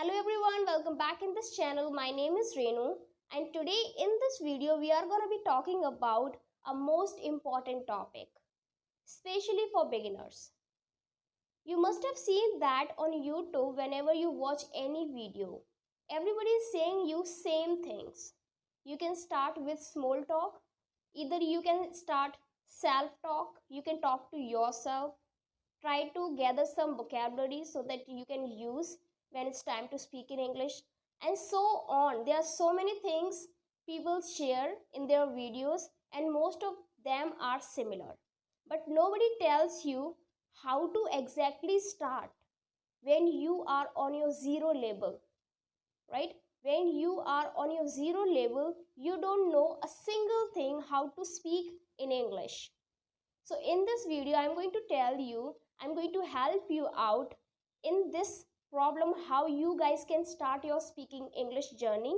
Hello everyone, welcome back in this channel. My name is Renu, and today in this video we are going to be talking about a most important topic, especially for beginners. You must have seen that on YouTube whenever you watch any video. Everybody is saying you same things. You can start with small talk. Either you can start self-talk, you can talk to yourself. Try to gather some vocabulary so that you can use when it's time to speak in English, and so on. There are so many things people share in their videos, and most of them are similar. But nobody tells you how to exactly start when you are on your zero level, right? When you are on your zero level, you don't know a single thing how to speak in English. So in this video, I'm going to tell you, I'm going to help you out in this problem, how you guys can start your speaking English journey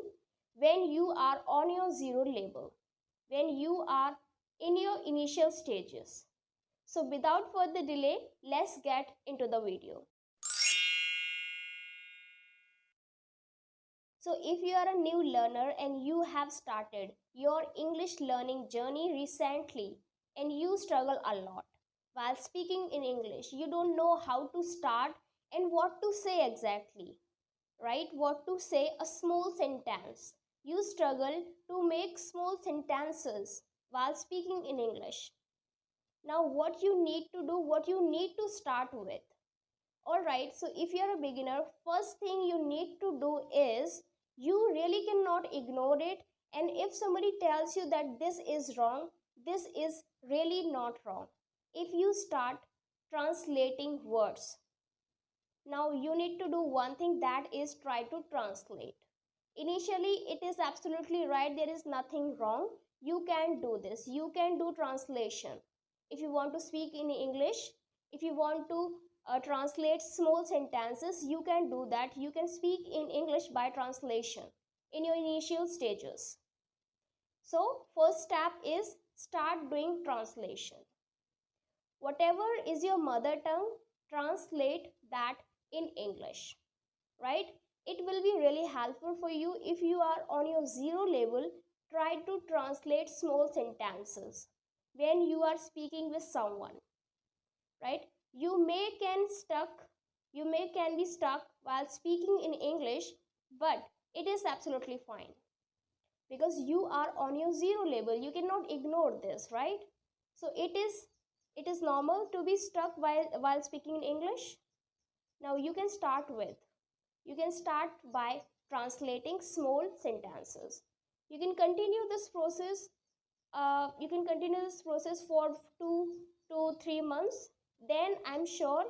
when you are on your zero level, when you are in your initial stages. So without further delay, let's get into the video. So if you are a new learner and you have started your English learning journey recently and you struggle a lot while speaking in English, you don't know how to start and what to say exactly, right? What to say, a small sentence. You struggle to make small sentences while speaking in English. Now, what you need to do, what you need to start with. Alright, so if you're a beginner, first thing you need to do is you really cannot ignore it. And if somebody tells you that this is wrong, this is really not wrong. If you start translating words, now you need to do one thing, that is try to translate. Initially, it is absolutely right. There is nothing wrong. You can do this. You can do translation. If you want to speak in English, if you want to translate small sentences, you can do that. You can speak in English by translation in your initial stages. So first step is start doing translation. Whatever is your mother tongue, translate that in English, right? It will be really helpful for you. If you are on your zero level, try to translate small sentences when you are speaking with someone, right? You may can be stuck while speaking in English, but it is absolutely fine because you are on your zero level. You cannot ignore this, right? So it is normal to be stuck while speaking in English. Now you can start by translating small sentences. You can continue this process. For 2 to 3 months. Then I'm sure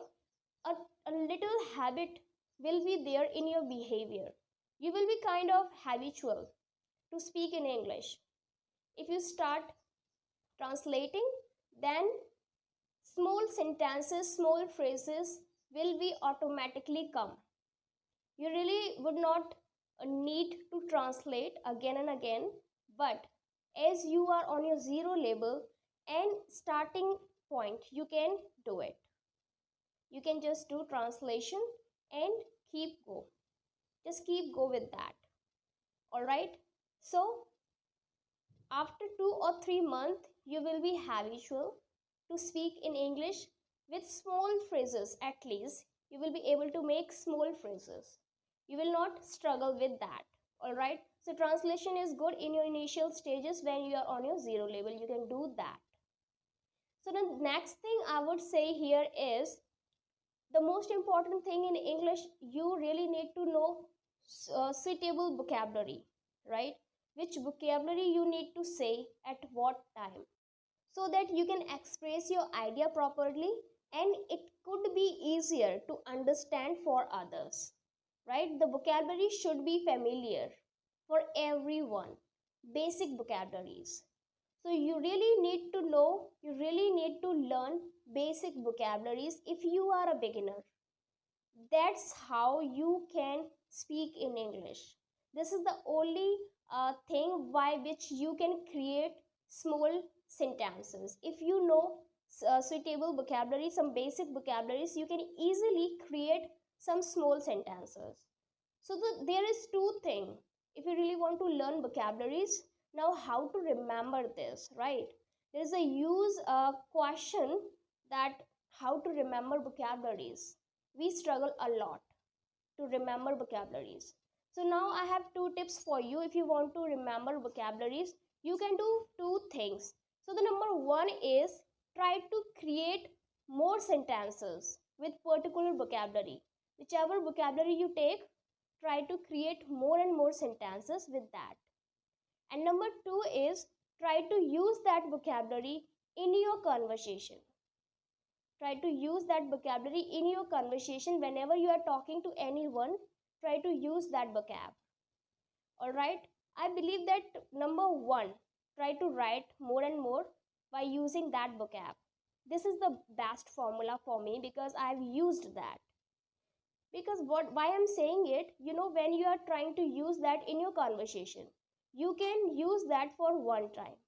a little habit will be there in your behavior. You will be kind of habitual to speak in English. If you start translating, then small sentences, small phrases will be automatically come. You really would not need to translate again and again, but as you are on your zero level and starting point, you can do it. You can just do translation and just keep go with that. All right, so after 2 or 3 months, you will be habitual to speak in English with small phrases. At least you will be able to make small phrases. You will not struggle with that. All right, so translation is good in your initial stages when you are on your zero level. You can do that. So the next thing I would say here is the most important thing in English. You really need to know suitable vocabulary, right? Which vocabulary you need to say at what time, so that you can express your idea properly and it could be easier to understand for others, right? The vocabulary should be familiar for everyone, basic vocabularies. So you really need to know, you really need to learn basic vocabularies if you are a beginner. That's how you can speak in English. This is the only thing by which you can create small sentences. If you know suitable vocabulary, some basic vocabularies, you can easily create some small sentences. So there is two thing. If you really want to learn vocabularies, now how to remember this, right? There is a use question that how to remember vocabularies. We struggle a lot to remember vocabularies. So now I have two tips for you. If you want to remember vocabularies, you can do two things. So the number one is try to create more sentences with particular vocabulary. Whichever vocabulary you take, try to create more and more sentences with that. And number two is try to use that vocabulary in your conversation. Try to use that vocabulary in your conversation whenever you are talking to anyone. Try to use that vocab. All right. I believe that number one, try to write more and more by using that vocab. This is the best formula for me because I've used that. Because why I'm saying it, when you are trying to use that in your conversation, you can use that for one time.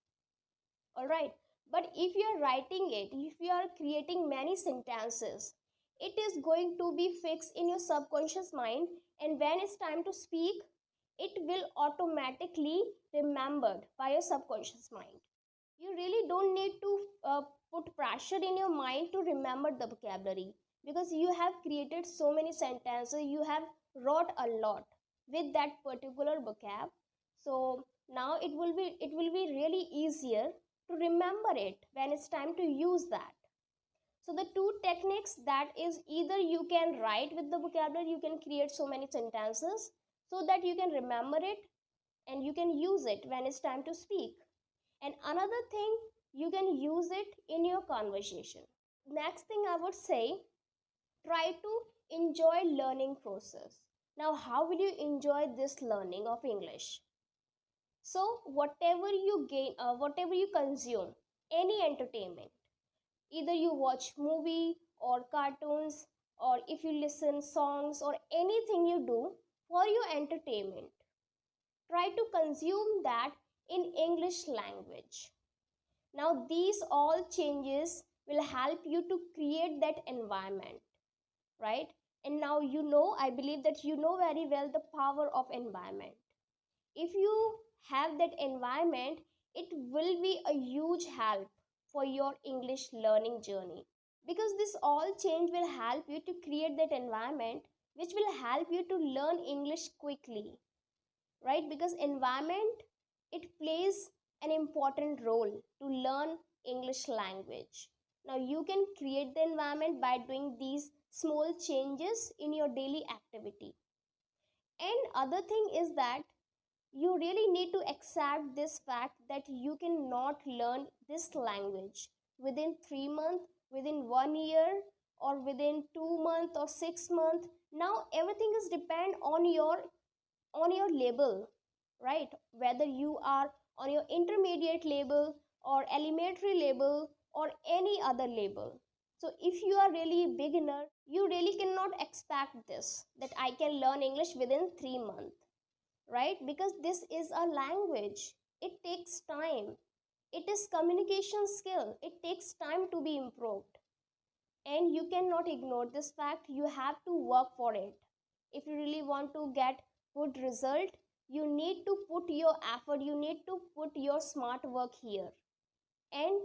All right. But if you are writing it, if you are creating many sentences, it is going to be fixed in your subconscious mind, and when it's time to speak, it will automatically remembered by your subconscious mind. You really don't need to put pressure in your mind to remember the vocabulary, because you have created so many sentences, you have wrote a lot with that particular vocab. So now it will be really easier to remember it when it's time to use that. So the two techniques, that is, either you can write with the vocabulary, you can create so many sentences so that you can remember it and you can use it when it's time to speak. And another thing, you can use it in your conversation. Next thing I would say, try to enjoy learning process. Now, how will you enjoy this learning of English? So, whatever you gain, whatever you consume, any entertainment, either you watch movie or cartoons, or if you listen songs or anything you do for your entertainment, try to consume that in English language. Now, these all changes will help you to create that environment, right? And now I believe that you know very well the power of environment. If you have that environment, it will be a huge help for your English learning journey, because this all change will help you to create that environment which will help you to learn English quickly, right? Because environment, it plays an important role to learn English language. Now you can create the environment by doing these small changes in your daily activity. And other thing is that you really need to accept this fact that you cannot learn this language within 3 months, within 1 year, or within 2 months or 6 months. Now everything is depend on your label, right? Whether you are on your intermediate label or elementary label or any other label. So if you are really beginner, you really cannot expect this, that I can learn English within 3 months, right? Because this is a language, it takes time, it is communication skill, it takes time to be improved. And you cannot ignore this fact, you have to work for it. If you really want to get good result, you need to put your effort, you need to put your smart work here, and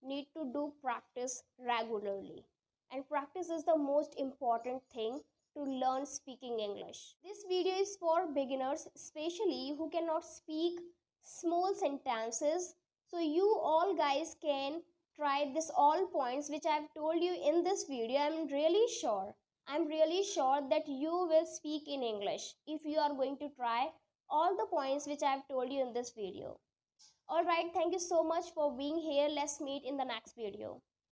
need to do practice regularly. And practice is the most important thing to learn speaking English. This video is for beginners, especially who cannot speak small sentences. So you all guys can try this all points which I've told you in this video. I'm really sure that you will speak in English if you are going to try all the points which I've told you in this video. Alright, thank you so much for being here. Let's meet in the next video.